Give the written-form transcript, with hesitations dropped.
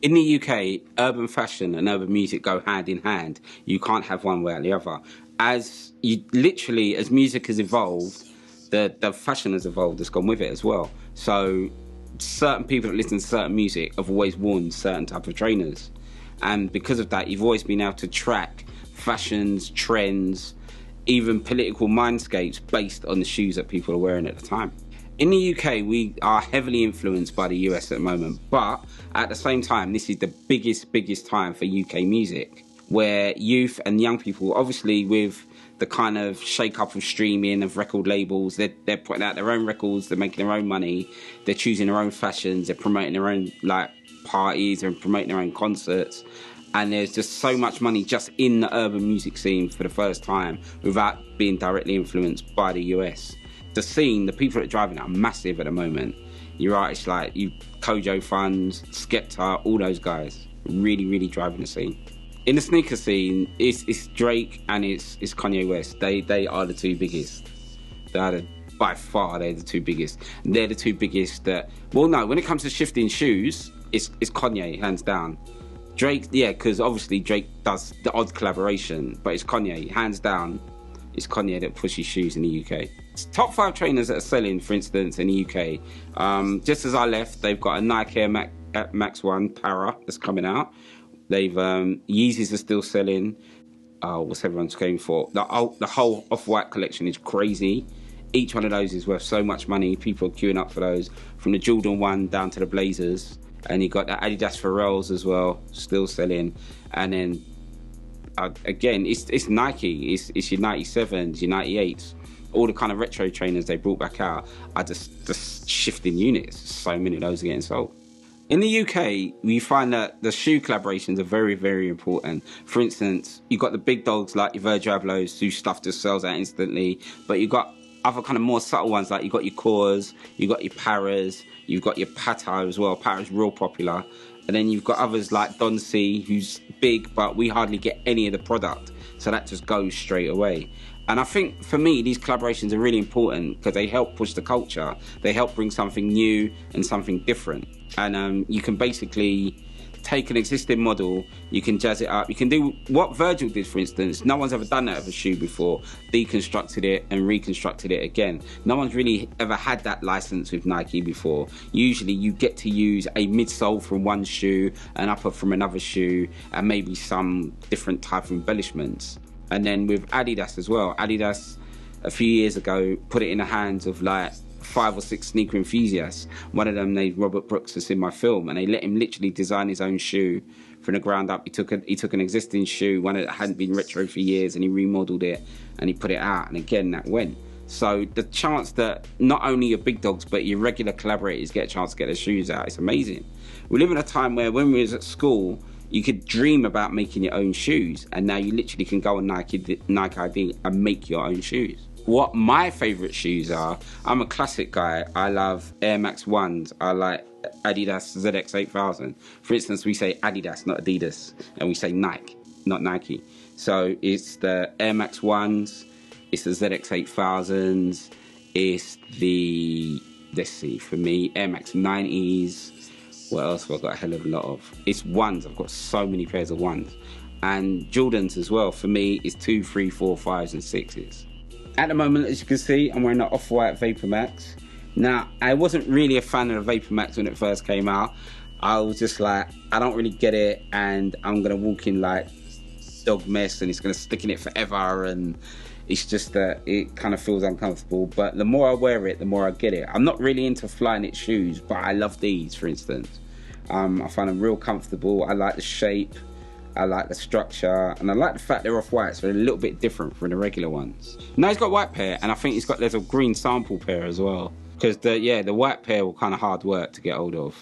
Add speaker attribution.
Speaker 1: In the UK, urban fashion and urban music go hand in hand. You can't have one without the other. As you literally, as music has evolved, the fashion has evolved. It's gone with it as well. So certain people that listen to certain music have always worn certain type of trainers, and because of that, you've always been able to track fashions, trends, even political mindscapes based on the shoes that people are wearing at the time. In the UK, we are heavily influenced by the US at the moment, but at the same time, this is the biggest time for UK music, where youth and young people, obviously with the kind of shake-up of streaming, of record labels, they're putting out their own records, they're making their own money, they're choosing their own fashions, they're promoting their own like parties and promoting their own concerts. And there's just so much money just in the urban music scene for the first time without being directly influenced by the US. The scene, the people that are driving it are massive at the moment. You're right, it's like you Kojo Funds, Skepta, all those guys really driving the scene. In the sneaker scene, it's Drake and it's Kanye West. They are the two biggest. By far, they're the two biggest. And they're the two biggest that, well, no, when it comes to shifting shoes, it's Kanye, hands down. Drake, yeah, because obviously Drake does the odd collaboration, but it's Kanye, hands down. It's Kanye that pushes shoes in the UK. Top 5 trainers that are selling, for instance, in the UK. Just as I left, they've got a Nike Air Max 1 Para that's coming out. They've Yeezys are still selling. What's everyone's going for? The whole Off-White collection is crazy. Each one of those is worth so much money. People are queuing up for those, from the Jordan 1 down to the Blazers. And you got the Adidas Pharrells as well, still selling. And then again, it's Nike, it's your 97s, your 98s, all the kind of retro trainers they brought back out are just shifting units. So many of those are getting sold. In the UK, we find that the shoe collaborations are very important. For instance, you've got the big dogs like your Virgil Ablohs, whose stuff just sells out instantly, but you've got other kind of more subtle ones, like you've got your Kors, you've got your Paras, you've got your Pato as well. Pata's real popular. And then you've got others like Don C, who's big, but we hardly get any of the product. So that just goes straight away. And I think, for me, these collaborations are really important because they help push the culture. They help bring something new and something different. And you can basically take an existing model, you can jazz it up. You can do what Virgil did, for instance. No one's ever done that of a shoe before. Deconstructed it and reconstructed it again. No one's really ever had that license with Nike before. Usually you get to use a midsole from one shoe, an upper from another shoe, and maybe some different type of embellishments. And then with Adidas as well. Adidas, a few years ago, put it in the hands of like 5 or 6 sneaker enthusiasts. One of them named Robert Brooks that's in my film, and they let him literally design his own shoe from the ground up. He took an existing shoe, one that hadn't been retro for years, and he remodeled it and he put it out, and again that went. So the chance that not only your big dogs but your regular collaborators get a chance to get their shoes out, it's amazing. We live in a time where when we was at school, you could dream about making your own shoes, and now you literally can go on Nike ID and make your own shoes. What my favourite shoes are, I'm a classic guy. I love Air Max 1s. I like Adidas ZX 8000. For instance, we say Adidas, not Adidas, and we say Nike, not Nike. So it's the Air Max 1s, it's the ZX 8000s, it's the, let's see, for me, Air Max 90s. What else have I got a hell of a lot of? It's 1s. I've got so many pairs of 1s. And Jordans as well. For me, it's 2, 3, 4, 5s and 6s. At the moment, as you can see, I'm wearing an Off-White Vapor Max. Now, I wasn't really a fan of the Vapor Max when it first came out. I was just like, I don't really get it, and I'm going to walk in like dog mess, and it's going to stick in it forever, and it's just that it kind of feels uncomfortable. But the more I wear it, the more I get it. I'm not really into Flyknit shoes, but I love these, for instance. I find them real comfortable. I like the shape. I like the structure, and I like the fact they're off-white, so they're a little bit different from the regular ones. Now he's got a white pair, and I think there's a green sample pair as well, because the white pair were kind of hard work to get hold of.